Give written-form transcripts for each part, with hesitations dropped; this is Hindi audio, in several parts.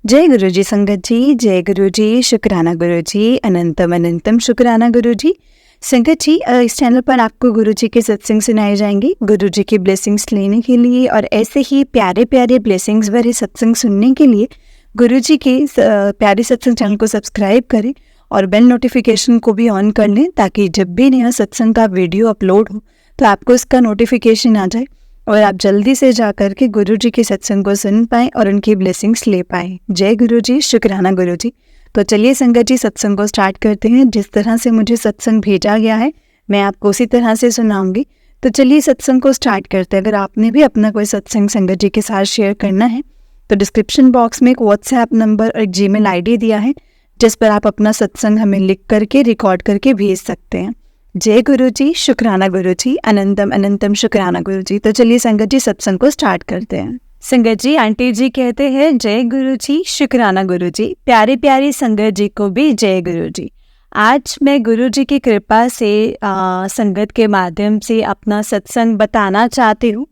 जय गुरु जी संगत जी, जय गुरु जी, शुक्राना गुरु जी, अनंतम अनंतम शुक्राना गुरु जी। संगत जी, इस चैनल पर आपको गुरु जी के सत्संग सुनाए जाएंगे। गुरु जी की ब्लेसिंग्स लेने के लिए और ऐसे ही प्यारे प्यारे ब्लेसिंग्स भरे सत्संग सुनने के लिए गुरु जी के प्यारे सत्संग चैनल को सब्सक्राइब करें और बेल नोटिफिकेशन को भी ऑन कर लें, ताकि जब भी नया सत्संग का वीडियो अपलोड हो तो आपको इसका नोटिफिकेशन आ जाए और आप जल्दी से जा कर के गुरु जी के सत्संग को सुन पाएँ और उनकी ब्लेसिंग्स ले पाएँ। जय गुरु जी, शुक्राना गुरु जी। तो चलिए संगत जी, सत्संग को स्टार्ट करते हैं। जिस तरह से मुझे सत्संग भेजा गया है मैं आपको उसी तरह से सुनाऊंगी। तो चलिए सत्संग को स्टार्ट करते हैं। अगर आपने भी अपना कोई सत्संग संगत जी के साथ शेयर करना है तो डिस्क्रिप्शन बॉक्स में एक व्हाट्सएप नंबर और एक जीमेल आईडी दिया है, जिस पर आप अपना सत्संग हमें लिख करके रिकॉर्ड करके भेज सकते हैं। जय गुरु जी, शुक्राना गुरु जी, अनंतम अनंतम शुक्राना गुरु जी। तो चलिए संगत जी, सत्संग को स्टार्ट करते हैं। संगत जी, आंटी जी कहते हैं जय गुरु जी, शुक्राना गुरु जी। प्यारी प्यारी संगत जी को भी जय गुरु जी। आज मैं गुरु जी की कृपा से संगत के माध्यम से अपना सत्संग बताना चाहती हूँ।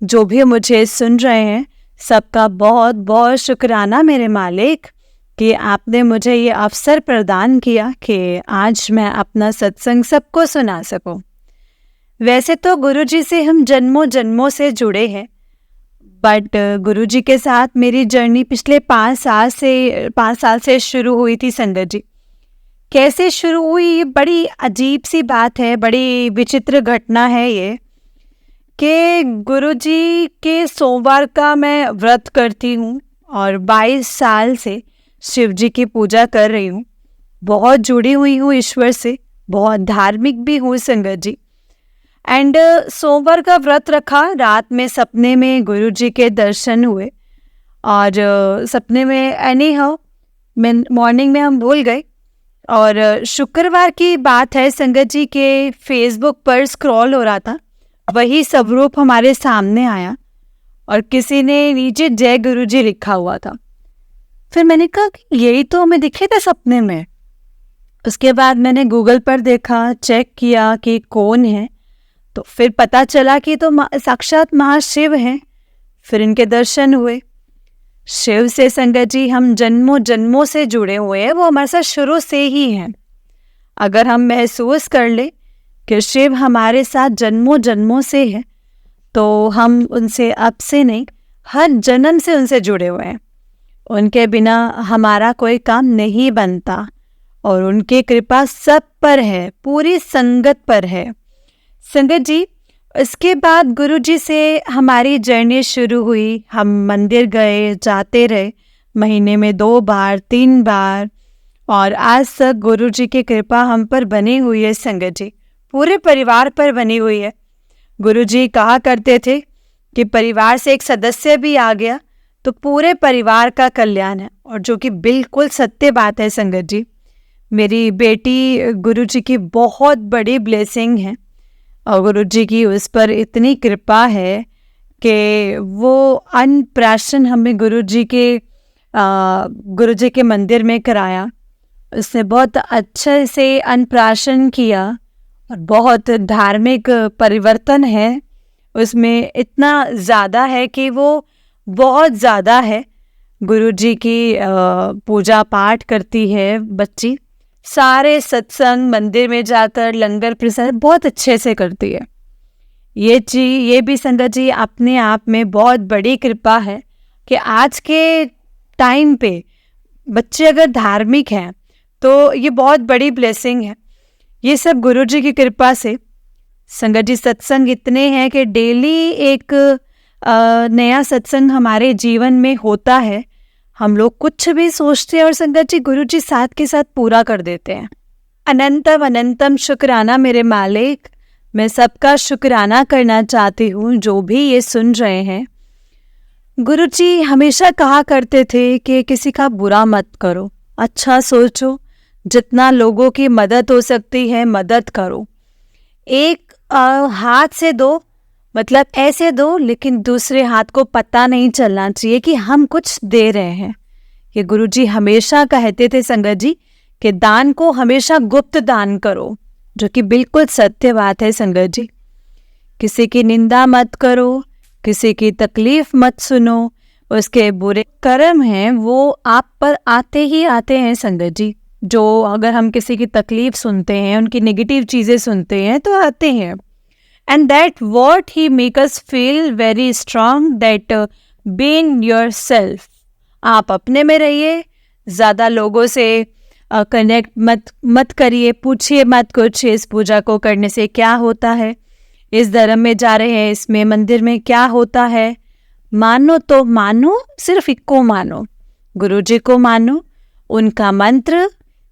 जो भी मुझे सुन रहे हैं सबका बहुत बहुत शुक्राना मेरे मालिक कि आपने मुझे ये अवसर प्रदान किया कि आज मैं अपना सत्संग सबको सुना सकूं। वैसे तो गुरु जी से हम जन्मों जन्मों से जुड़े हैं, बट गुरु जी के साथ मेरी जर्नी पिछले 5 साल से शुरू हुई थी। संगत जी, कैसे शुरू हुई ये बड़ी अजीब सी बात है, बड़ी विचित्र घटना है ये कि गुरु जी के सोमवार का मैं व्रत करती हूँ और 22 साल से शिव जी की पूजा कर रही हूँ। बहुत जुड़ी हुई हूँ ईश्वर से, बहुत धार्मिक भी हूँ संगत जी। एंड सोमवार का व्रत रखा, रात में सपने में गुरु जी के दर्शन हुए और सपने में एनी हाउ मॉर्निंग में हम भूल गए। और शुक्रवार की बात है संगत जी के फेसबुक पर स्क्रॉल हो रहा था, वही स्वरूप हमारे सामने आया और किसी ने नीचे जय गुरु जी लिखा हुआ था। फिर मैंने कहा कि यही तो हमें दिखे थे सपने में। उसके बाद मैंने गूगल पर देखा, चेक किया कि कौन है, तो फिर पता चला कि तो साक्षात महाशिव हैं। फिर इनके दर्शन हुए। शिव से संगत जी हम जन्मों जन्मों से जुड़े हुए हैं, वो हमारे साथ शुरू से ही हैं। अगर हम महसूस कर ले कि शिव हमारे साथ जन्मों जन्मों से है तो हम उनसे अब से नहीं, हर जन्म से उनसे जुड़े हुए हैं। उनके बिना हमारा कोई काम नहीं बनता और उनकी कृपा सब पर है, पूरी संगत पर है। संगत जी, इसके बाद गुरु जी से हमारी जर्नी शुरू हुई। हम मंदिर गए, जाते रहे, महीने में 2 बार 3 बार, और आज तक गुरु जी की कृपा हम पर बनी हुई है संगत जी, पूरे परिवार पर बनी हुई है। गुरु जी कहा करते थे कि परिवार से एक सदस्य भी आ गया तो पूरे परिवार का कल्याण है, और जो कि बिल्कुल सत्य बात है संगत जी। मेरी बेटी गुरु जी की बहुत बड़ी ब्लेसिंग है और गुरु जी की उस पर इतनी कृपा है कि वो अन्नप्राशन हमें गुरु जी के मंदिर में कराया। उसने बहुत अच्छे से अन्नप्राशन किया और बहुत धार्मिक परिवर्तन है उसमें, इतना ज़्यादा है कि वो बहुत ज़्यादा है। गुरु जी की पूजा पाठ करती है बच्ची, सारे सत्संग मंदिर में जाकर लंगर प्रसाद बहुत अच्छे से करती है। ये भी संगत जी अपने आप में बहुत बड़ी कृपा है कि आज के टाइम पे बच्चे अगर धार्मिक हैं तो ये बहुत बड़ी ब्लेसिंग है। ये सब गुरु जी की कृपा से। संगत जी, सत्संग इतने हैं कि डेली एक नया सत्संग हमारे जीवन में होता है। हम लोग कुछ भी सोचते हैं और संगत जी गुरु जी साथ के साथ पूरा कर देते हैं। अनंतम अनंतम शुक्राना मेरे मालिक। मैं सबका शुक्राना करना चाहती हूँ जो भी ये सुन रहे हैं। गुरु जी हमेशा कहा करते थे कि किसी का बुरा मत करो, अच्छा सोचो, जितना लोगों की मदद हो सकती है मदद करो। एक हाथ से दो, मतलब ऐसे दो, लेकिन दूसरे हाथ को पता नहीं चलना चाहिए कि हम कुछ दे रहे हैं। ये गुरु जी हमेशा कहते थे संगत जी कि दान को हमेशा गुप्त दान करो, जो कि बिल्कुल सत्य बात है संगत जी। किसी की निंदा मत करो, किसी की तकलीफ मत सुनो, उसके बुरे कर्म हैं वो आप पर आते ही आते हैं संगत जी। जो अगर हम किसी की तकलीफ सुनते हैं, उनकी नेगेटिव चीज़ें सुनते हैं तो आते हैं। And that what he make us feel very strong that being yourself, आप अपने में रहिए, ज़्यादा लोगों से कनेक्ट मत करिए, पूछिए मत कुछ इस पूजा को करने से क्या होता है, इस धर्म में जा रहे हैं इसमें मंदिर में क्या होता है। मानो तो मानो, सिर्फ इको मानो, गुरुजी को मानो। उनका मंत्र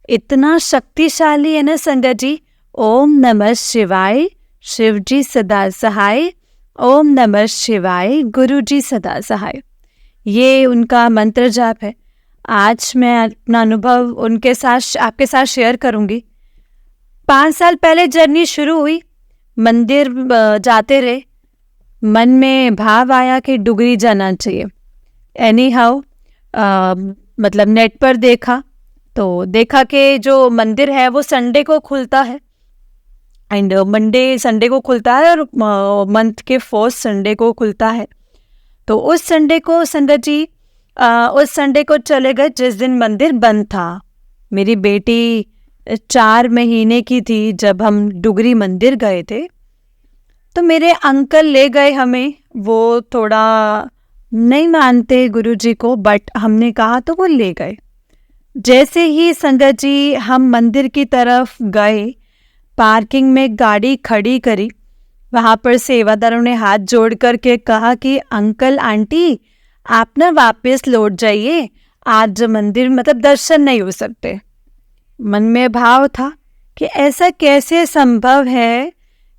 इतना शक्तिशाली है ना संगत जी, ओम नमः शिवाय, शिव जी सदा सहाय, ओम नमः शिवाय, गुरु जी सदा सहाय, ये उनका मंत्र जाप है। आज मैं अपना अनुभव उनके साथ आपके साथ शेयर करूंगी। 5 साल पहले जर्नी शुरू हुई, मंदिर जाते रहे, मन में भाव आया कि डुगरी जाना चाहिए। एनी हाउ मतलब नेट पर देखा तो देखा कि जो मंदिर है वो संडे को खुलता है, एंड संडे को खुलता है और मंथ के फर्स्ट संडे को खुलता है। तो उस संडे को संगत जी उस संडे को चले गए जिस दिन मंदिर बंद था। मेरी बेटी 4 महीने की थी जब हम डुगरी मंदिर गए थे। तो मेरे अंकल ले गए हमें, वो थोड़ा नहीं मानते गुरुजी को, बट हमने कहा तो वो ले गए। जैसे ही संगत जी हम मंदिर की तरफ गए, पार्किंग में गाड़ी खड़ी करी, वहाँ पर सेवादारों ने हाथ जोड़ करके कहा कि अंकल आंटी आप ना वापस लौट जाइए, आज मंदिर मतलब दर्शन नहीं हो सकते। मन में भाव था कि ऐसा कैसे संभव है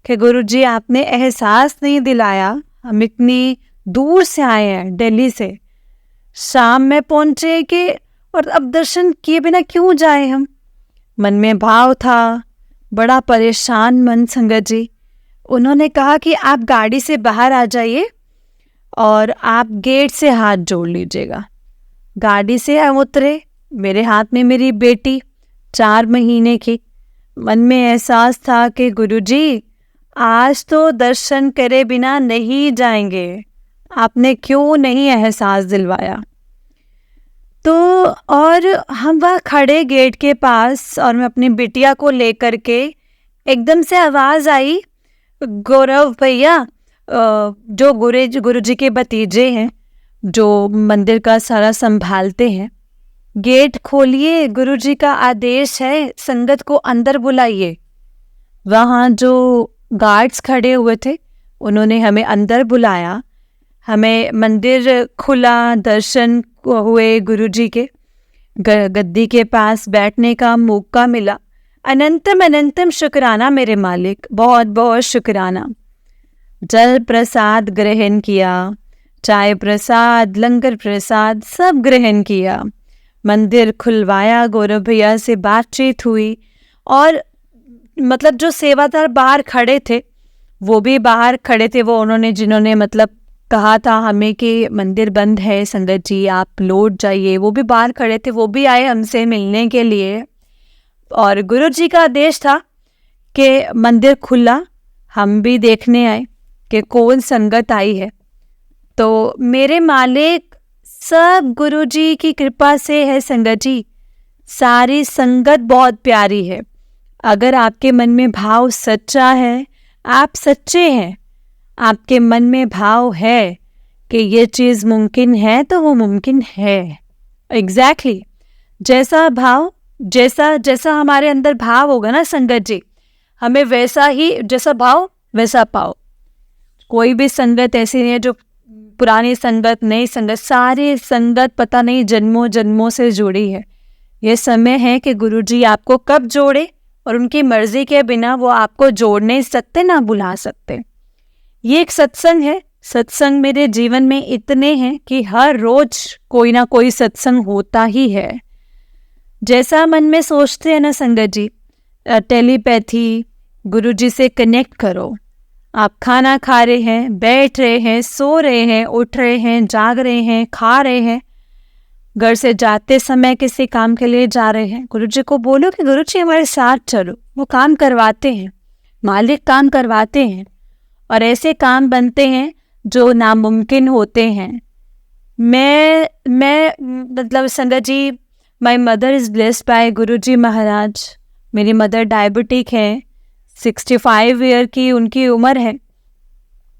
कि गुरुजी आपने एहसास नहीं दिलाया, हम इतनी दूर से आए हैं दिल्ली से, शाम में पहुँचे कि और अब दर्शन किए बिना क्यों जाए हम। मन में भाव था, बड़ा परेशान मन संगत जी। उन्होंने कहा कि आप गाड़ी से बाहर आ जाइए और आप गेट से हाथ जोड़ लीजिएगा। गाड़ी से हम उतरे, मेरे हाथ में मेरी बेटी 4 महीने की। मन में एहसास था कि गुरुजी आज तो दर्शन करे बिना नहीं जाएंगे, आपने क्यों नहीं एहसास दिलवाया। तो और हम वहाँ खड़े गेट के पास और मैं अपनी बिटिया को लेकर के, एकदम से आवाज़ आई, गौरव भैया जो गुरुजी के भतीजे हैं जो मंदिर का सारा संभालते हैं, गेट खोलिए, गुरुजी का आदेश है, संगत को अंदर बुलाइए। वहाँ जो गार्ड्स खड़े हुए थे उन्होंने हमें अंदर बुलाया, हमें मंदिर खुला, दर्शन हुए, गुरुजी के गद्दी के पास बैठने का मौका मिला। अनंतम अनंतम शुक्राना मेरे मालिक, बहुत बहुत शुक्राना। जल प्रसाद ग्रहण किया, चाय प्रसाद, लंगर प्रसाद सब ग्रहण किया, मंदिर खुलवाया, गौरव भैया से बातचीत हुई। और मतलब जो सेवादार बाहर खड़े थे वो भी बाहर खड़े थे, वो उन्होंने जिन्होंने मतलब कहा था हमें कि मंदिर बंद है संगत जी आप लौट जाइए, वो भी बाहर खड़े थे, वो भी आए हमसे मिलने के लिए। और गुरुजी का आदेश था कि मंदिर खुला, हम भी देखने आए कि कौन संगत आई है। तो मेरे मालिक सब गुरुजी की कृपा से है संगत जी, सारी संगत बहुत प्यारी है। अगर आपके मन में भाव सच्चा है, आप सच्चे हैं, आपके मन में भाव है कि ये चीज़ मुमकिन है तो वो मुमकिन है। एग्जैक्टली जैसा भाव, जैसा हमारे अंदर भाव होगा ना संगत जी, हमें वैसा ही, जैसा भाव वैसा पाओ। कोई भी संगत ऐसी नहीं है जो पुरानी संगत, नई संगत, सारी संगत पता नहीं जन्मों जन्मों से जुड़ी है। ये समय है कि गुरुजी आपको कब जोड़े, और उनकी मर्जी के बिना वो आपको जोड़ नहीं सकते ना बुला सकते। ये एक सत्संग है, सत्संग मेरे जीवन में इतने हैं कि हर रोज कोई ना कोई सत्संग होता ही है। जैसा मन में सोचते हैं ना संगत जी, टेलीपैथी, गुरुजी से कनेक्ट करो। आप खाना खा रहे हैं, बैठ रहे हैं, सो रहे हैं, उठ रहे हैं, जाग रहे हैं, खा रहे हैं, घर से जाते समय किसी काम के लिए जा रहे हैं, गुरुजी को बोलो कि गुरुजी हमारे साथ चलो। वो काम करवाते हैं, मालिक काम करवाते हैं, और ऐसे काम बनते हैं जो नामुमकिन होते हैं। मैं मतलब संगत जी, my mother is blessed by Guruji Maharaj. मेरी मदर डायबिटिक है, 65 ईयर की उनकी उम्र है,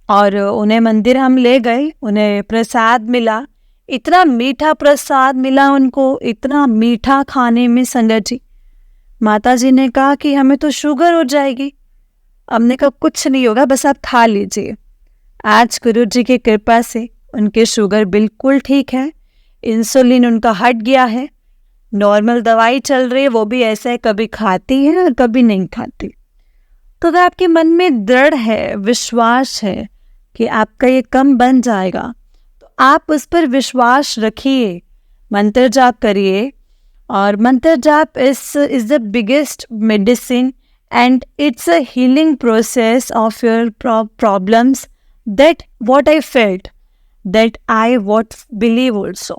और उन्हें मंदिर हम ले गए, उन्हें प्रसाद मिला, इतना मीठा प्रसाद मिला उनको, इतना मीठा खाने में संगत जी। माता जी ने कहा कि हमें तो शुगर हो जाएगी। हमने कहा कुछ नहीं होगा, बस आप खा लीजिए। आज गुरु जी की कृपा से उनके शुगर बिल्कुल ठीक है, इंसुलिन उनका हट गया है, नॉर्मल दवाई चल रही है, वो भी ऐसा है कभी खाती है और कभी नहीं खाती। तो अगर आपके मन में दृढ़ है, विश्वास है कि आपका ये कम बन जाएगा, तो आप उस पर विश्वास रखिए, मंत्र जाप करिए। और मंत्र जाप is the biggest medicine and it's a healing process of your problems. That what I felt, that I what believe also.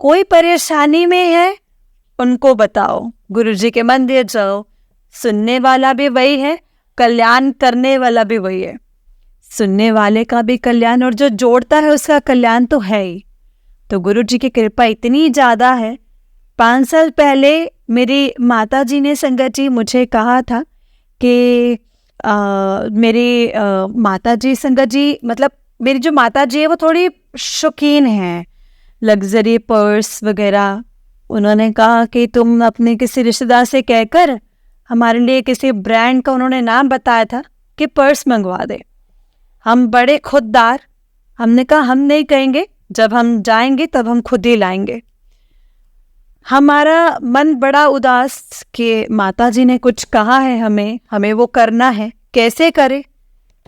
कोई परेशानी में है, उनको बताओ, गुरुजी के मंदिर जाओ, सुनने वाला भी वही है, कल्याण करने वाला भी वही है। सुनने वाले का भी कल्याण और जो जोड़ता है उसका कल्याण तो है ही। तो गुरुजी की कृपा इतनी ज़्यादा है। 5 साल पहले मेरी माता जी ने संगत जी मुझे कहा था कि मेरी माता जी संगत जी, मतलब मेरी जो माता जी है वो थोड़ी शौकीन है लग्जरी पर्स वगैरह। उन्होंने कहा कि तुम अपने किसी रिश्तेदार से कहकर हमारे लिए किसी ब्रांड का, उन्होंने नाम बताया था, कि पर्स मंगवा दे। हम बड़े खुददार, हमने कहा हम नहीं कहेंगे, जब हम जाएंगे तब हम खुद ही लाएंगे। हमारा मन बड़ा उदास कि माताजी ने कुछ कहा है, हमें वो करना है, कैसे करें।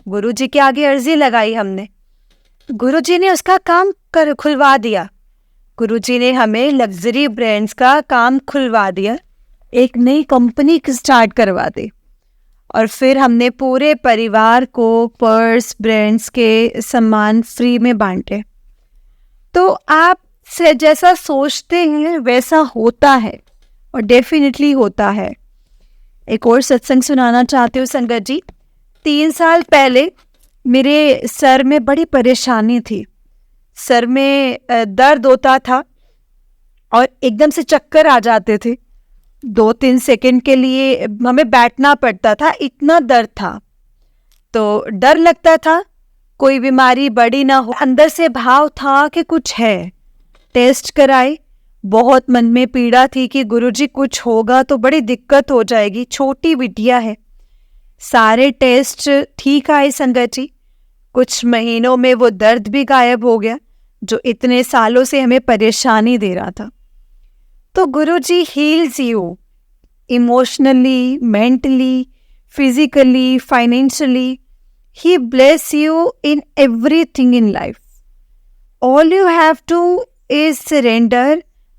गुरुजी के आगे अर्जी लगाई हमने, गुरुजी ने उसका काम खुलवा दिया। गुरुजी ने हमें लग्जरी ब्रांड्स का काम खुलवा दिया, एक नई कंपनी स्टार्ट करवा दी, और फिर हमने पूरे परिवार को पर्स ब्रांड्स के सामान फ्री में बांटे। तो आप से जैसा सोचते हैं वैसा होता है, और डेफिनेटली होता है। एक और सत्संग सुनाना चाहती हूँ संगत जी। 3 साल पहले मेरे सर में बड़ी परेशानी थी, सर में दर्द होता था और एकदम से चक्कर आ जाते थे। 2-3 सेकंड के लिए हमें बैठना पड़ता था, इतना दर्द था। तो डर लगता था कोई बीमारी बड़ी ना हो, अंदर से भाव था कि कुछ है। टेस्ट कराए, बहुत मन में पीड़ा थी कि गुरुजी कुछ होगा तो बड़ी दिक्कत हो जाएगी, छोटी बिटिया है। सारे टेस्ट ठीक आए संगत जी, कुछ महीनों में वो दर्द भी गायब हो गया जो इतने सालों से हमें परेशानी दे रहा था। तो Guruji heals you emotionally, mentally, physically, financially. He bless you in everything in life. All you have to is surrender.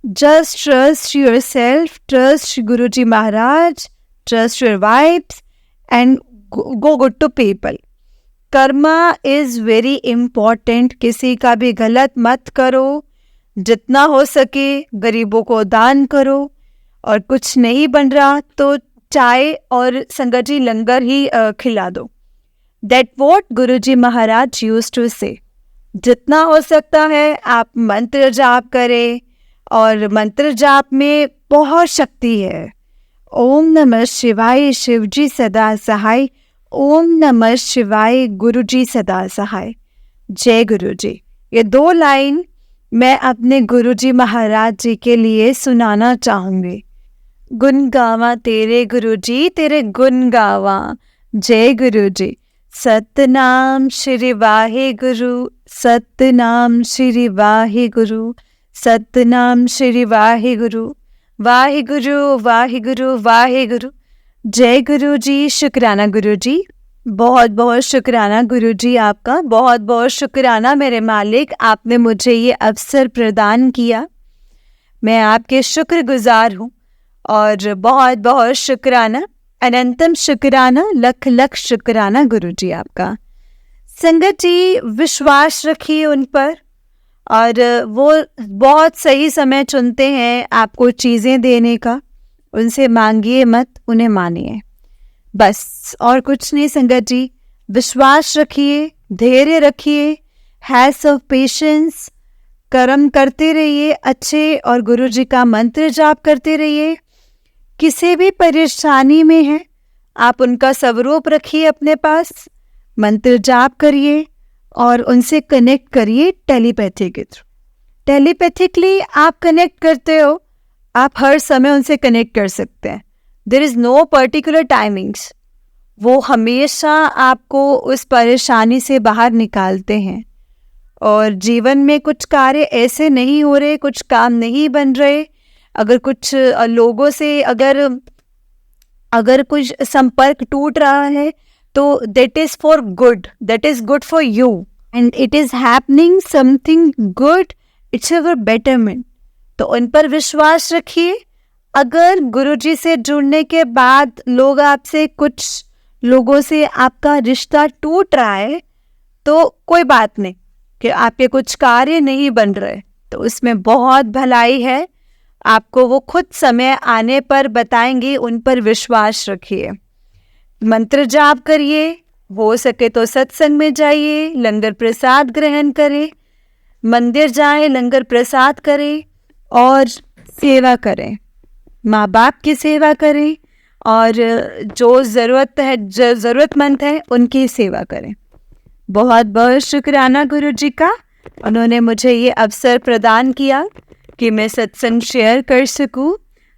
Just trust yourself, trust Guruji Maharaj, trust your vibes, and go good to people. Karma is very important. किसी का भी गलत मत करो, जितना हो सके गरीबों को दान करो, और कुछ नहीं बन रहा तो चाय और संगत जी लंगर ही खिला दो। That what Guruji Maharaj used to say. जितना हो सकता है आप मंत्र जाप करें, और मंत्र जाप में बहुत शक्ति है। ओम नमः शिवाय, शिव जी सदा सहाय। ओम नमः शिवाय, गुरु जी सदा सहाय। जय गुरु जी। ये 2 लाइन मैं अपने गुरु जी महाराज जी के लिए सुनाना चाहूँगी। गुण गावा तेरे गुरु जी, तेरे गुण गावा। जय गुरु जी। सतनाम श्री वाहे गुरु, सतनाम श्री वाहे गुरु, सतनाम श्री वाहे गुरु। वाहे गुरु, वाहे गुरु, वाहे गुरु। जय गुरु जी। शुक्राना गुरु जी, बहुत बहुत शुक्राना गुरु जी आपका, बहुत बहुत शुक्राना मेरे मालिक, आपने मुझे ये अवसर प्रदान किया। मैं आपके शुक्रगुजार हूँ, और बहुत बहुत शुक्राना, अनंतम शुक्राना, लख लख शुक्राना गुरु जी आपका। संगत जी विश्वास रखिए उन पर, और वो बहुत सही समय चुनते हैं आपको चीज़ें देने का। उनसे मांगिए मत, उन्हें मानिए, बस और कुछ नहीं। संगत जी विश्वास रखिए, धैर्य रखिए, हैव सम पेशेंस, कर्म करते रहिए अच्छे और गुरु जी का मंत्र जाप करते रहिए। किसी भी परेशानी में है आप उनका स्वरूप रखिए अपने पास, मंत्र जाप करिए और उनसे कनेक्ट करिए टेलीपैथी के थ्रू। टेलीपैथिकली आप कनेक्ट करते हो, आप हर समय उनसे कनेक्ट कर सकते हैं। There is no particular timings. वो हमेशा आपको उस परेशानी से बाहर निकालते हैं। और जीवन में कुछ कार्य ऐसे नहीं हो रहे, कुछ काम नहीं बन रहे, अगर कुछ लोगों से अगर कुछ संपर्क टूट रहा है तो that is for good, that is good for you and it is happening something good, it's for betterment. तो उन पर विश्वास रखिए। अगर गुरुजी से जुड़ने के बाद कुछ लोगों से आपका रिश्ता टूट रहा है तो कोई बात नहीं कि आपके कुछ कार्य नहीं बन रहे, तो उसमें बहुत भलाई है। आपको वो खुद समय आने पर बताएंगे, उन पर विश्वास रखिए। मंत्र जाप करिए, हो सके तो सत्संग में जाइए, लंगर प्रसाद ग्रहण करें, मंदिर जाएं, लंगर प्रसाद करें और सेवा करें, माँ बाप की सेवा करें और जो ज़रूरतमंद है उनकी सेवा करें। बहुत बहुत शुक्राना गुरु जी का, उन्होंने मुझे ये अवसर प्रदान किया कि मैं सत्संग शेयर कर सकूं।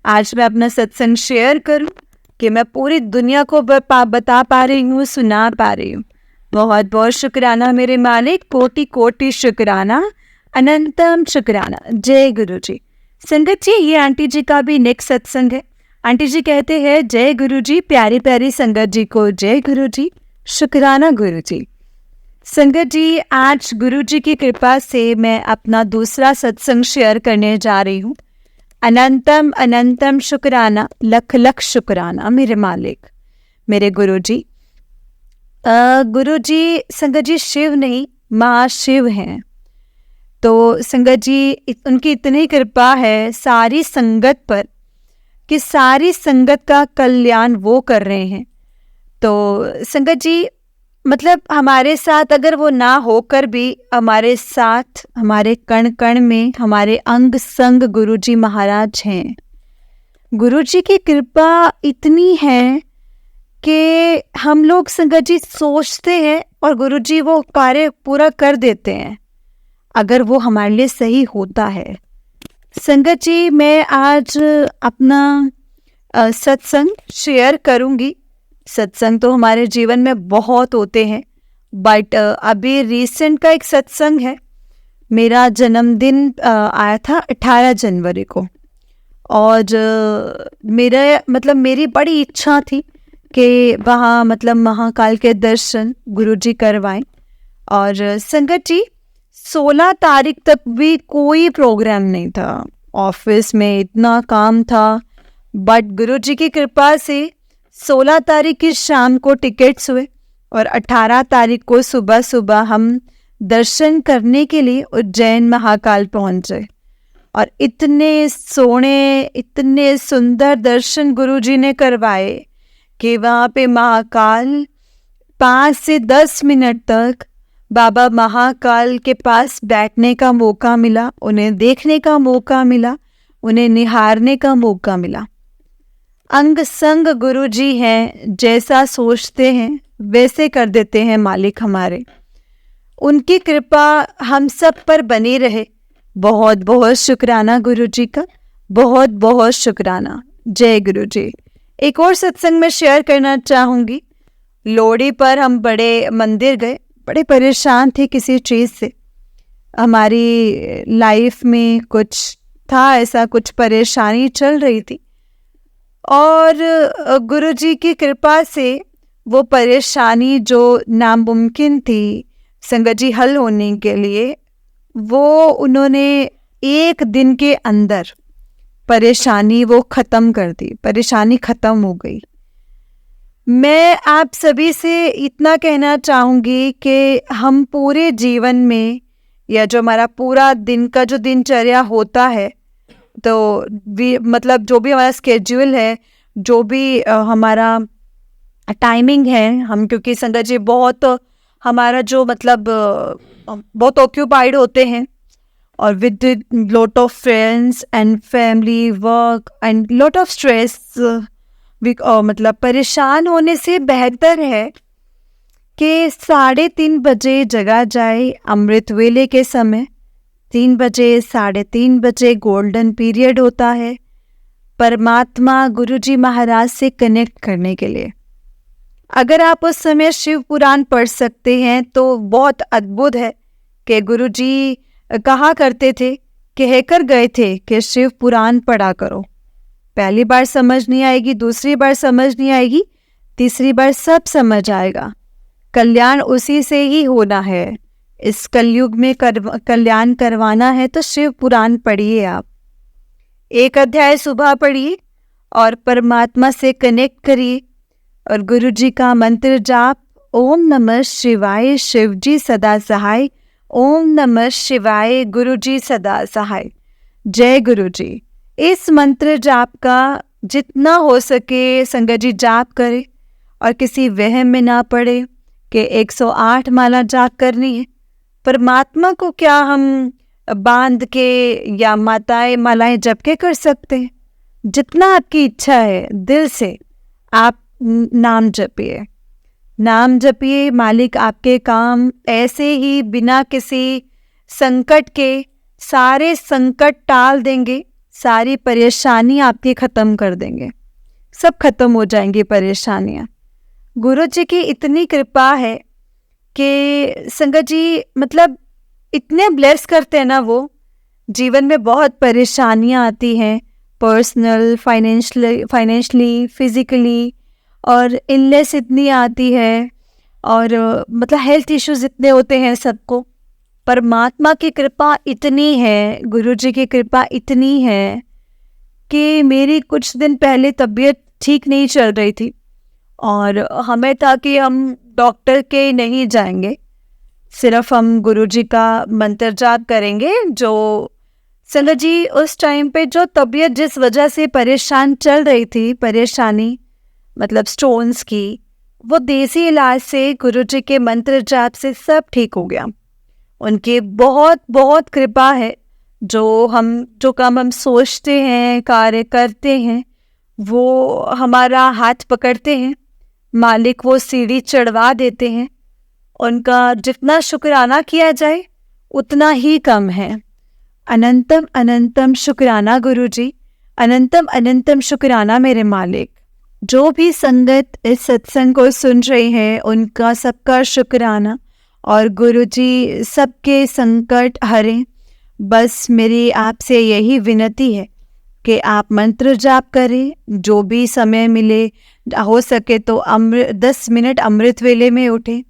आज मैं अपना सत्संग शेयर करूं कि मैं पूरी दुनिया को बता पा रही हूँ, सुना पा रही हूँ। बहुत बहुत शुक्राना मेरे मालिक, कोटि कोटि शुक्राना, अनंतम शुक्राना। जय गुरु जी। संगत जी, ये आंटी जी का भी नेक्स्ट सत्संग है। आंटी जी कहते हैं, जय गुरु जी, प्यारी प्यारी संगत जी को जय गुरु जी, शुक्राना गुरु जी। संगत जी, आज गुरु जी की कृपा से मैं अपना दूसरा सत्संग शेयर करने जा रही हूँ। अनंतम अनंतम शुक्राना, लख लख शुक्राना मेरे मालिक, मेरे गुरु जी। गुरु जी, संगत जी शिव नहीं, महाशिव हैं। तो संगत जी, उनकी इतनी कृपा है सारी संगत पर कि सारी संगत का कल्याण वो कर रहे हैं। तो संगत जी, मतलब हमारे साथ अगर वो ना होकर भी हमारे साथ, हमारे कण कण में, हमारे अंग संग गुरुजी महाराज हैं। गुरुजी की कृपा इतनी है कि हम लोग संगत जी सोचते हैं और गुरुजी वो कार्य पूरा कर देते हैं, अगर वो हमारे लिए सही होता है। संगत जी, मैं आज अपना सत्संग शेयर करूंगी। सत्संग तो हमारे जीवन में बहुत होते हैं, बट अभी रिसेंट का एक सत्संग है। मेरा जन्मदिन आया था 18 जनवरी को और मेरी बड़ी इच्छा थी कि वहाँ महाकाल के दर्शन गुरुजी करवाएं। और संगत जी, 16 तारीख तक भी कोई प्रोग्राम नहीं था, ऑफिस में इतना काम था, बट गुरुजी की कृपा से 16 तारीख की शाम को टिकट्स हुए और 18 तारीख को सुबह सुबह हम दर्शन करने के लिए उज्जैन महाकाल पहुंचे। और इतने सोने, इतने सुंदर दर्शन गुरुजी ने करवाए कि वहाँ पे महाकाल 5 से 10 मिनट तक बाबा महाकाल के पास बैठने का मौका मिला, उन्हें देखने का मौका मिला, उन्हें निहारने का मौका मिला। अंग संग गुरुजी हैं, जैसा सोचते हैं वैसे कर देते हैं मालिक हमारे। उनकी कृपा हम सब पर बनी रहे। बहुत बहुत शुक्राना गुरुजी का, बहुत बहुत शुक्राना। जय गुरुजी। एक और सत्संग में शेयर करना चाहूँगी। लोहड़ी पर हम बड़े मंदिर गए, बड़े परेशान थे किसी चीज़ से, हमारी लाइफ में कुछ था, ऐसा कुछ परेशानी चल रही थी और गुरुजी की कृपा से वो परेशानी जो नामुमकिन थी संगत जी हल होने के लिए, वो उन्होंने एक दिन के अंदर परेशानी वो ख़त्म कर दी, परेशानी ख़त्म हो गई। मैं आप सभी से इतना कहना चाहूँगी कि हम पूरे जीवन में या जो हमारा पूरा दिन का जो दिनचर्या होता है, तो जो भी हमारा स्केड्यूल है, जो भी हमारा टाइमिंग है, हम क्योंकि संगत जी हमारा जो बहुत ऑक्यूपाइड होते हैं और with lot of friends and family work and lot of stress, मतलब परेशान होने से बेहतर है कि 3:30 बजे जगा जाए अमृत वेले के समय। 3 बजे 3:30 बजे गोल्डन पीरियड होता है परमात्मा गुरुजी महाराज से कनेक्ट करने के लिए। अगर आप उस समय शिव पुराण पढ़ सकते हैं तो बहुत अद्भुत है कि गुरुजी कहा करते थे, कहकर गए थे कि शिव पुराण पढ़ा करो। पहली बार समझ नहीं आएगी, दूसरी बार समझ नहीं आएगी, तीसरी बार सब समझ आएगा। कल्याण उसी से ही होना है। इस कलयुग में कल्याण करवाना है तो शिव पुराण पढ़िए। आप 1 अध्याय सुबह पढ़िए और परमात्मा से कनेक्ट करिए और गुरुजी का मंत्र जाप, ओम नमः शिवाय शिवजी सदा सहाय, ओम नमः शिवाय गुरुजी सदा सहाय, जय गुरुजी। इस मंत्र जाप का जितना हो सके संगत जी जाप करें और किसी वहम में ना पड़े कि 108 माला जाप करनी है। परमात्मा को क्या हम बांध के या मालाएं जप के कर सकते हैं? जितना आपकी इच्छा है दिल से आप नाम जपिए, नाम जपिए। मालिक आपके काम ऐसे ही बिना किसी संकट के सारे संकट टाल देंगे, सारी परेशानी आपकी ख़त्म कर देंगे, सब खत्म हो जाएंगी परेशानियाँ। गुरु जी की इतनी कृपा है कि संगत जी मतलब इतने ब्लेस करते हैं ना वो। जीवन में बहुत परेशानियाँ आती हैं, पर्सनल, फाइनेंशली, फिज़िकली, और इलनेस इतनी आती है और मतलब हेल्थ इश्यूज इतने होते हैं सबको। परमात्मा की कृपा इतनी है, गुरुजी की कृपा इतनी है कि मेरी कुछ दिन पहले तबीयत ठीक नहीं चल रही थी और हमें था कि हम डॉक्टर के नहीं जाएंगे, सिर्फ हम गुरुजी का मंत्र जाप करेंगे। जो संगत जी उस टाइम पे जो तबीयत जिस वजह से परेशान चल रही थी, परेशानी मतलब स्टोन्स की, वो देसी इलाज से गुरुजी के मंत्र जाप से सब ठीक हो गया। उनकी बहुत बहुत कृपा है। जो काम हम सोचते हैं, कार्य करते हैं, वो हमारा हाथ पकड़ते हैं, मालिक वो सीढ़ी चढ़वा देते हैं। उनका जितना शुक्राना किया जाए उतना ही कम है। अनंतम अनंतम शुक्राना गुरुजी, अनंतम अनंतम शुक्राना मेरे मालिक। जो भी संगत इस सत्संग को सुन रहे हैं उनका सबका शुक्राना और गुरुजी सबके संकट हरें। बस मेरी आपसे यही विनती है कि आप मंत्र जाप करें, जो भी समय मिले, हो सके तो 10 मिनट अमृत वेले में उठें,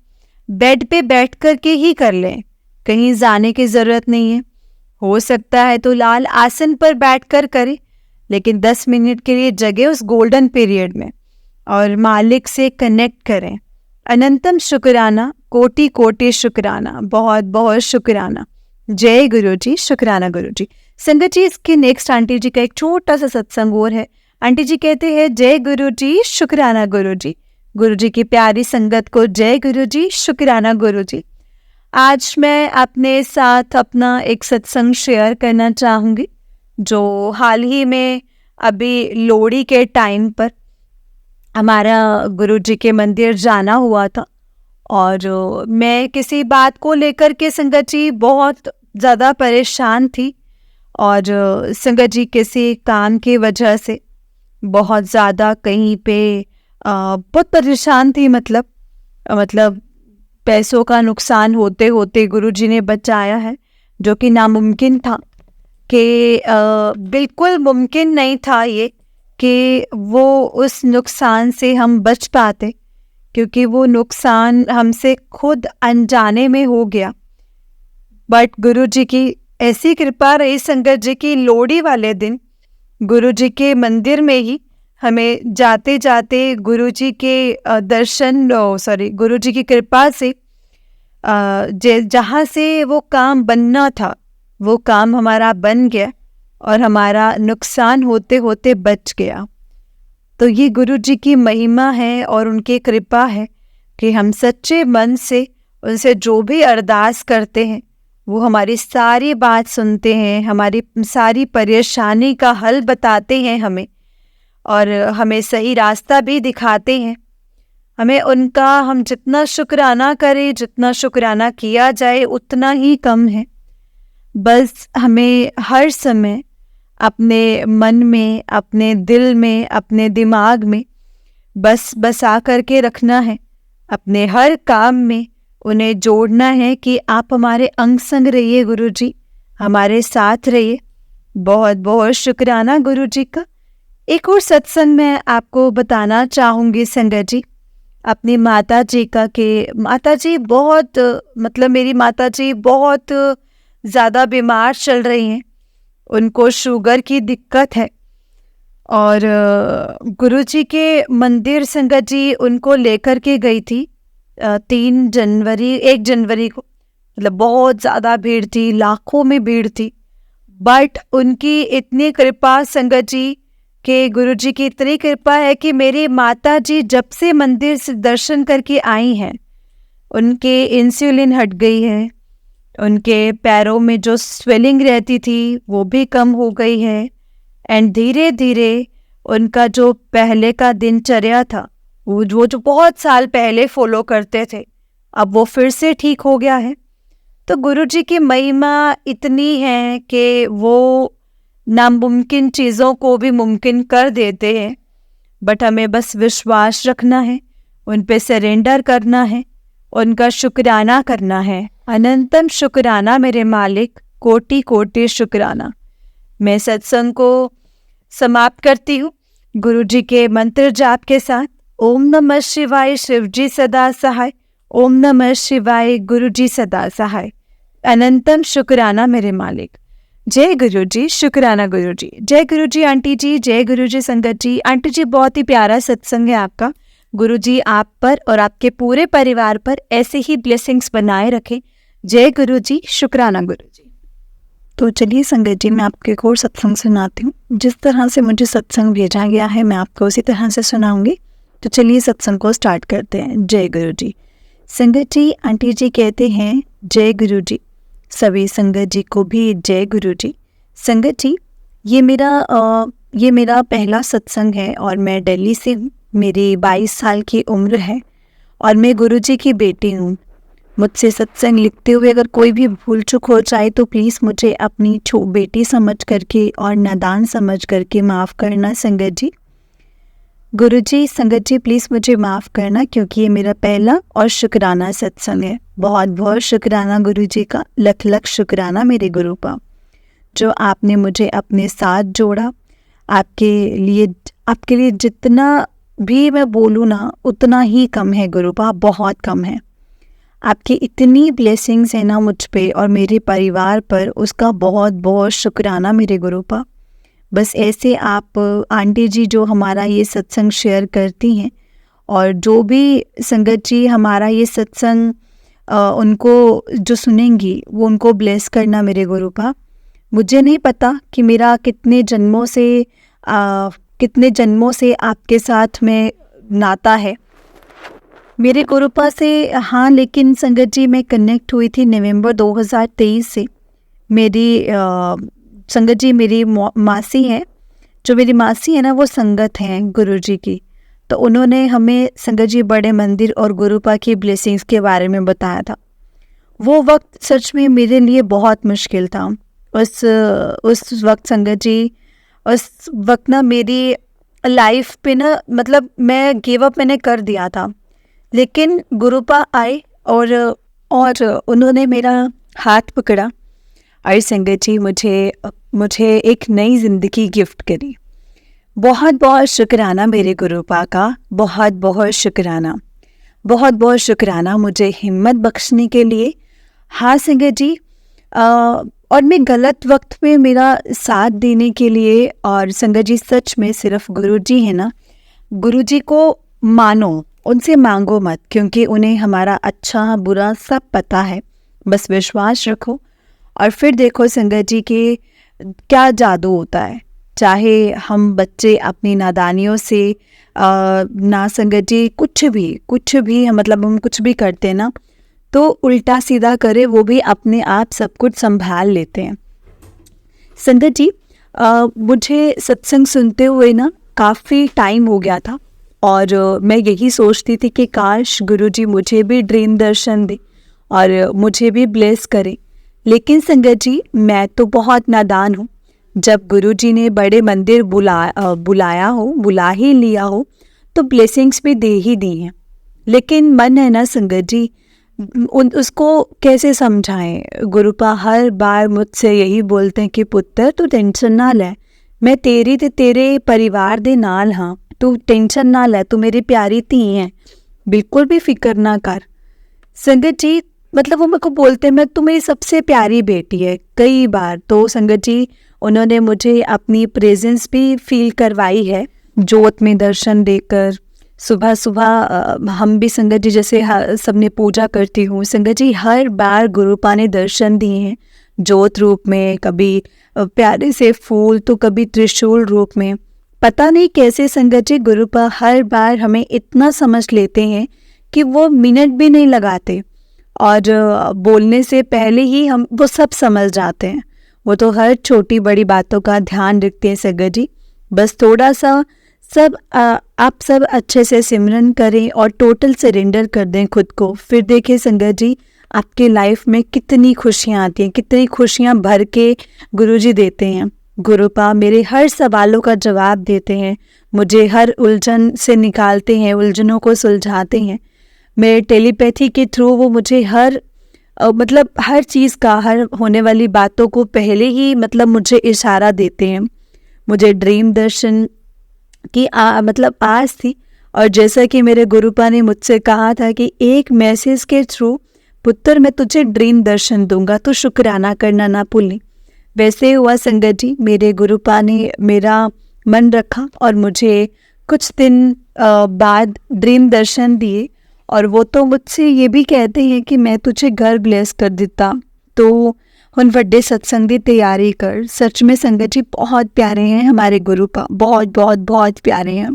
बेड पे बैठ कर के ही कर लें, कहीं जाने की ज़रूरत नहीं है। हो सकता है तो लाल आसन पर बैठ कर करें, लेकिन 10 मिनट के लिए जगे उस गोल्डन पीरियड में और मालिक से कनेक्ट करें। अनंतम शुक्राना, कोटि कोटि शुक्राना, बहुत बहुत शुक्राना। जय गुरुजी, शुक्राना गुरुजी। संगत जी इसके नेक्स्ट आंटी जी का एक छोटा सा सत्संग और है। आंटी जी कहते हैं, जय गुरुजी, शुक्राना गुरुजी। गुरुजी की प्यारी संगत को जय गुरुजी, शुक्राना गुरुजी। आज मैं अपने साथ अपना एक सत्संग शेयर करना चाहूँगी जो हाल ही में अभी लोहड़ी के टाइम पर हमारा गुरुजी के मंदिर जाना हुआ था। और मैं किसी बात को लेकर के संगत जी बहुत ज़्यादा परेशान थी और संगत जी किसी काम की वजह से बहुत ज़्यादा कहीं पे बहुत परेशान थी। मतलब पैसों का नुकसान होते होते गुरुजी ने बचाया है, जो कि नामुमकिन था कि बिल्कुल मुमकिन नहीं था ये कि वो उस नुकसान से हम बच पाते, क्योंकि वो नुकसान हमसे खुद अनजाने में हो गया। बट गुरुजी की ऐसी कृपा रही संगत जी की, लोहड़ी वाले दिन गुरुजी के मंदिर में ही हमें जाते जाते गुरुजी के गुरुजी की कृपा से जहाँ से वो काम बनना था वो काम हमारा बन गया और हमारा नुकसान होते होते बच गया। तो ये गुरुजी की महिमा है और उनकी कृपा है कि हम सच्चे मन से उनसे जो भी अरदास करते हैं वो हमारी सारी बात सुनते हैं, हमारी सारी परेशानी का हल बताते हैं हमें, और हमें सही रास्ता भी दिखाते हैं। हमें उनका, हम जितना शुक्राना करें, जितना शुक्राना किया जाए उतना ही कम है। बस हमें हर समय अपने मन में, अपने दिल में, अपने दिमाग में बस बसा करके रखना है। अपने हर काम में उन्हें जोड़ना है कि आप हमारे अंग संग रहिए गुरुजी, हमारे साथ रहिए। बहुत बहुत शुक्राना गुरुजी का। एक और सत्संग मैं आपको बताना चाहूँगी संगत जी, अपनी माता जी का, कि माता जी बहुत, मतलब मेरी माता जी बहुत ज़्यादा बीमार चल रही हैं। उनको शुगर की दिक्कत है, और गुरुजी के मंदिर संगत जी उनको लेकर के गई थी 1 जनवरी को। मतलब बहुत ज़्यादा भीड़ थी, लाखों में भीड़ थी। बट उनकी इतनी कृपा संगत जी, कि गुरुजी की इतनी कृपा है कि मेरी माता जी जब से मंदिर से दर्शन करके आई हैं, उनके इंसुलिन हट गई है, उनके पैरों में जो स्वेलिंग रहती थी वो भी कम हो गई है, एंड धीरे धीरे उनका जो पहले का दिनचर्या था, वो जो बहुत साल पहले फॉलो करते थे, अब वो फिर से ठीक हो गया है। तो गुरुजी की महिमा इतनी है कि वो नामुमकिन चीज़ों को भी मुमकिन कर देते हैं। बट हमें बस विश्वास रखना है, उन पे सरेंडर करना है, उनका शुक्राना करना है। अनंतम शुक्राना मेरे मालिक, कोटि कोटि शुक्राना। मैं सत्संग को समाप्त करती हूँ गुरुजी के मंत्र जाप के साथ। ओम नमः शिवाय, शिवजी सदा सहाय। ओम नमः शिवाय, गुरुजी सदा सहाय। अनंतम शुक्राना मेरे मालिक। जय गुरुजी, शुक्राना गुरुजी। जय गुरुजी आंटी जी, जय गुरुजी संगत जी। आंटी जी बहुत ही प्यारा सत्संग है आपका। गुरुजी आप पर और आपके पूरे परिवार पर ऐसे ही ब्लेसिंग्स बनाए रखें। जय गुरुजी, शुक्राना गुरुजी। तो चलिए संगत जी, मैं आपको एक और सत्संग सुनाती हूँ। जिस तरह से मुझे सत्संग भेजा गया है मैं आपको उसी तरह से सुनाऊंगी। तो चलिए सत्संग को स्टार्ट करते हैं। जय गुरुजी। संगत जी, आंटी जी कहते हैं जय गुरुजी। सभी संगत जी को भी जय गुरुजी। संगत जी, ये मेरा पहला सत्संग है और मैं दिल्ली से हूँ। मेरी 22 साल की उम्र है और मैं गुरुजी की बेटी हूँ। मुझसे सत्संग लिखते हुए अगर कोई भी भूल चूक हो जाए तो प्लीज़ मुझे अपनी बेटी समझ करके और नादान समझ करके माफ़ करना संगत जी। गुरुजी, संगत जी प्लीज़ मुझे माफ़ करना, क्योंकि ये मेरा पहला और शुक्राना सत्संग है। बहुत बहुत शुक्राना गुरुजी का, लख लख शुक्राना मेरे गुरु का, जो आपने मुझे अपने साथ जोड़ा। आपके लिए जितना भी मैं बोलूँ ना उतना ही कम है गुरुपा, बहुत कम है। आपकी इतनी ब्लेसिंग्स है ना मुझ पे और मेरे परिवार पर, उसका बहुत बहुत शुक्राना मेरे गुरुपा। बस ऐसे आप आंटी जी जो हमारा ये सत्संग शेयर करती हैं, और जो भी संगत जी हमारा ये सत्संग उनको जो सुनेंगी वो उनको ब्लेस करना मेरे गुरुपा। मुझे नहीं पता कि मेरा कितने जन्मों से आपके साथ में नाता है मेरे गुरुपा से। हाँ, लेकिन संगत जी मैं कनेक्ट हुई थी नवंबर 2023 से। मेरी संगत जी मेरी मासी हैं, जो मेरी मासी है ना वो संगत हैं गुरुजी की। तो उन्होंने हमें संगत जी बड़े मंदिर और गुरुपा की ब्लेसिंग्स के बारे में बताया था। वो वक्त सच में मेरे लिए बहुत मुश्किल था। उस वक्त संगत जी, उस वक्त ना मेरी लाइफ पे ना, मतलब मैं गिव अप मैंने कर दिया था। लेकिन गुरुपा आए और उन्होंने मेरा हाथ पकड़ा और संगत जी मुझे एक नई ज़िंदगी गिफ्ट करी। बहुत बहुत शुक्राना मेरे गुरुपा का, बहुत बहुत शुक्राना, बहुत बहुत शुक्राना मुझे हिम्मत बख्शने के लिए। हाँ संगत जी, और मैं गलत वक्त में मेरा साथ देने के लिए। और संगत जी सच में सिर्फ गुरुजी है ना, गुरुजी को मानो, उनसे मांगो मत, क्योंकि उन्हें हमारा अच्छा बुरा सब पता है। बस विश्वास रखो और फिर देखो संगत जी के क्या जादू होता है। चाहे हम बच्चे अपनी नादानियों से ना संगत जी कुछ भी मतलब हम कुछ भी करते ना, तो उल्टा सीधा करे वो भी अपने आप सब कुछ संभाल लेते हैं। संगत जी, मुझे सत्संग सुनते हुए ना काफ़ी टाइम हो गया था और मैं यही सोचती थी कि काश गुरुजी मुझे भी ड्रीम दर्शन दे और मुझे भी ब्लेस करे। लेकिन संगत जी, मैं तो बहुत नादान हूँ। जब गुरुजी ने बड़े मंदिर बुला ही लिया हो तो ब्लेसिंग्स भी दे ही दी हैं। लेकिन मन है ना संगत जी, उसको कैसे समझाएं। गुरुपा हर बार मुझसे यही बोलते हैं कि पुत्र तू टेंशन ना ले, मैं तेरी ते तेरे परिवार दे नाल हाँ, तू टेंशन ना ले, तू मेरी प्यारी धी है, बिल्कुल भी फिक्र ना कर। संगत जी, मतलब वो मेरे को बोलते हैं मैं तू मेरी सबसे प्यारी बेटी है। कई बार तो संगत जी उन्होंने मुझे अपनी प्रेजेंस भी फील करवाई है, जोत में दर्शन देकर। सुबह सुबह हम भी संगत जी जैसे सबने पूजा करती हूँ, संगत जी हर बार गुरुपा ने दर्शन दिए हैं जोत रूप में, कभी प्यारे से फूल तो कभी त्रिशूल रूप में। पता नहीं कैसे संगत जी गुरुपा हर बार हमें इतना समझ लेते हैं कि वो मिनट भी नहीं लगाते और बोलने से पहले ही हम वो सब समझ जाते हैं। वो तो हर छोटी बड़ी बातों का ध्यान रखते हैं संगत जी। बस थोड़ा सा आप सब अच्छे से सिमरन करें और टोटल सरेंडर कर दें खुद को। फिर देखिए संगत जी आपके लाइफ में कितनी खुशियाँ आती हैं, कितनी खुशियाँ भर के गुरुजी देते हैं। गुरुपा मेरे हर सवालों का जवाब देते हैं, मुझे हर उलझन से निकालते हैं, उलझनों को सुलझाते हैं। मेरे टेलीपैथी के थ्रू वो मुझे हर चीज़ का, हर होने वाली बातों को पहले ही मुझे इशारा देते हैं। मुझे ड्रीम दर्शन की आस थी और जैसा कि मेरे गुरुपा ने मुझसे कहा था कि एक मैसेज के थ्रू पुत्र मैं तुझे ड्रीम दर्शन दूंगा, तो शुक्राना करना ना भूलें। वैसे हुआ संगत जी, मेरे गुरुपा ने मेरा मन रखा और मुझे कुछ दिन बाद ड्रीम दर्शन दिए और वो तो मुझसे ये भी कहते हैं कि मैं तुझे घर ब्लेस कर देता, तो हुन वड्डे सत्संग की तैयारी कर। सच में संगत जी बहुत प्यारे हैं हमारे गुरुपा, बहुत बहुत बहुत प्यारे हैं।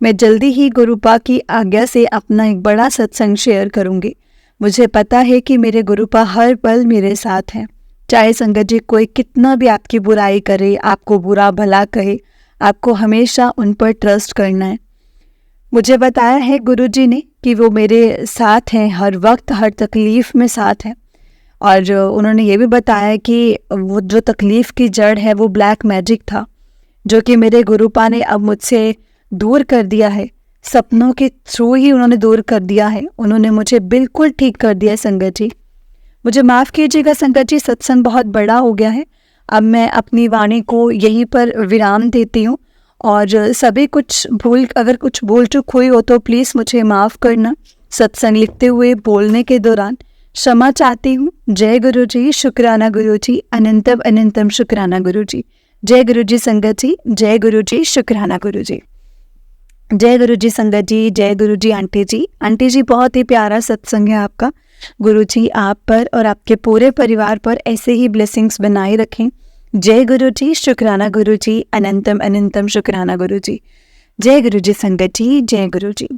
मैं जल्दी ही गुरुपा की आज्ञा से अपना एक बड़ा सत्संग शेयर करूँगी। मुझे पता है कि मेरे गुरुपा हर पल मेरे साथ हैं। चाहे संगत जी कोई कितना भी आपकी बुराई करे, आपको बुरा भला कहे, आपको हमेशा उन पर ट्रस्ट करना है। मुझे बताया है गुरुजी ने कि वो मेरे साथ हैं, हर वक्त हर तकलीफ़ में साथ हैं। और उन्होंने ये भी बताया कि वो जो तकलीफ़ की जड़ है वो ब्लैक मैजिक था, जो कि मेरे गुरुपा ने अब मुझसे दूर कर दिया है। सपनों के थ्रू ही उन्होंने दूर कर दिया है, उन्होंने मुझे बिल्कुल ठीक कर दिया है संगत जी। मुझे माफ़ कीजिएगा संगत जी, सत्संग बहुत बड़ा हो गया है। अब मैं अपनी वाणी को यहीं पर विराम देती हूँ और सभी अगर कुछ भूल चूक हुई हो तो प्लीज़ मुझे माफ़ करना। सत्संग लिखते हुए बोलने के दौरान क्षमा चाहती हूँ। जय गुरु जी, शुक्राना गुरु जी, अनंतम अनंतम शुक्राना गुरु जी। जय गुरु जी संगत जी, जय गुरु जी, शुक्राना गुरु जी। जय गुरु जी संगत जी, जय गुरु जी आंटी जी। आंटी जी बहुत ही प्यारा सत्संग है आपका। गुरु जी आप पर और आपके पूरे परिवार पर ऐसे ही ब्लेसिंग्स बनाए रखें। जय गुरु जी, शुक्राना गुरु जी, अनंतम अनंतम शुक्राना गुरु जी। जय गुरु जी संगत जी, जय गुरु जी।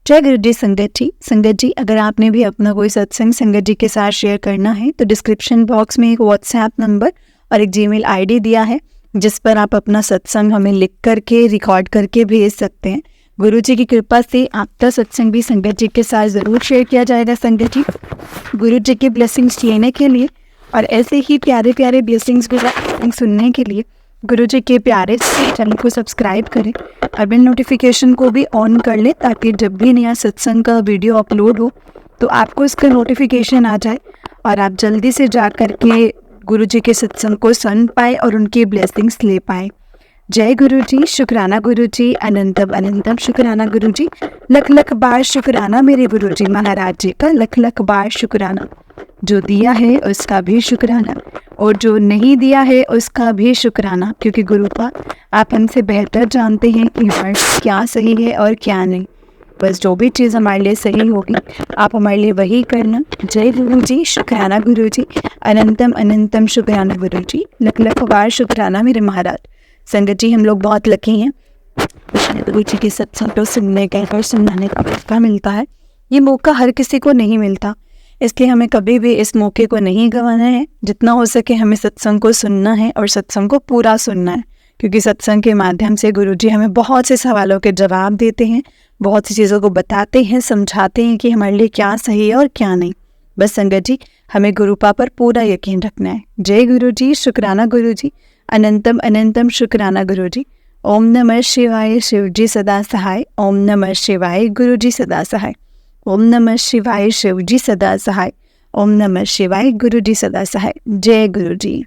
जय गुरु जी संगत जी। संगत जी अगर आपने भी अपना कोई सत्संग संगत जी के साथ शेयर करना है तो डिस्क्रिप्शन बॉक्स में एक व्हाट्सएप नंबर और एक जीमेल आईडी दिया है, जिस पर आप अपना सत्संग हमें लिख करके रिकॉर्ड करके भेज सकते हैं। गुरु जी की कृपा से आपका सत्संग भी संगत जी के साथ ज़रूर शेयर किया जाएगा। संगत जी गुरु जी की ब्लेसिंग्स लेने के लिए और ऐसे ही प्यारे प्यारे ब्लेसिंग्स सुनने के लिए गुरु जी के प्यारे से चैनल को सब्सक्राइब करें और बेल नोटिफिकेशन को भी ऑन कर लें, ताकि जब भी नया सत्संग का वीडियो अपलोड हो तो आपको इसका नोटिफिकेशन आ जाए और आप जल्दी से जा कर के गुरु जी के सत्संग को सुन पाए और उनकी ब्लेसिंग्स ले पाए। जय गुरु जी, शुक्राना गुरु जी, अनंतम अनंतम शुक्राना गुरु जी। लख लख बार शुक्राना मेरे गुरु जी महाराज जी का, लख लख बार शुक्राना। जो दिया है उसका भी शुक्राना और जो नहीं दिया है उसका भी शुक्राना, क्योंकि गुरुपा आप हमसे बेहतर जानते हैं कि वर्ष क्या सही है और क्या नहीं। बस जो भी चीज़ हमारे लिए सही होगी आप हमारे लिए वही करना। जय गुरु जी, शुक्राना गुरु जी, अनंतम अनंतम शुक्राना गुरु जी। लख लख बार शुक्राना मेरे महाराज। संगत जी हम लोग बहुत लकी हैं, गुरु जी के सत्संग को सुनने का और सुनाने का मौका मिलता है। ये मौका हर किसी को नहीं मिलता। इसलिए हमें कभी भी इस मौके को नहीं गंवाना है। जितना हो सके हमें सत्संग को सुनना है और सत्संग को पूरा सुनना है, क्योंकि सत्संग के माध्यम से गुरुजी हमें बहुत से सवालों के जवाब देते हैं, बहुत सी चीज़ों को बताते हैं, समझाते हैं कि हमारे लिए क्या सही है और क्या नहीं। बस संगत जी, हमें गुरुपा पर पूरा यकीन रखना है। जय गुरु जी, शुक्राना गुरु जी, अनंतम अनंतम शुक्राना गुरु जी। ओम नमः शिवाय, शिव जी सदा सहाय। ओम नमः शिवाय, गुरु जी सदा सहाय। ओम नमः शिवाय, शिव जी सदा सहाय। ओम नमः शिवाय, गुरु जी सदा सहाय। जय गुरु जी।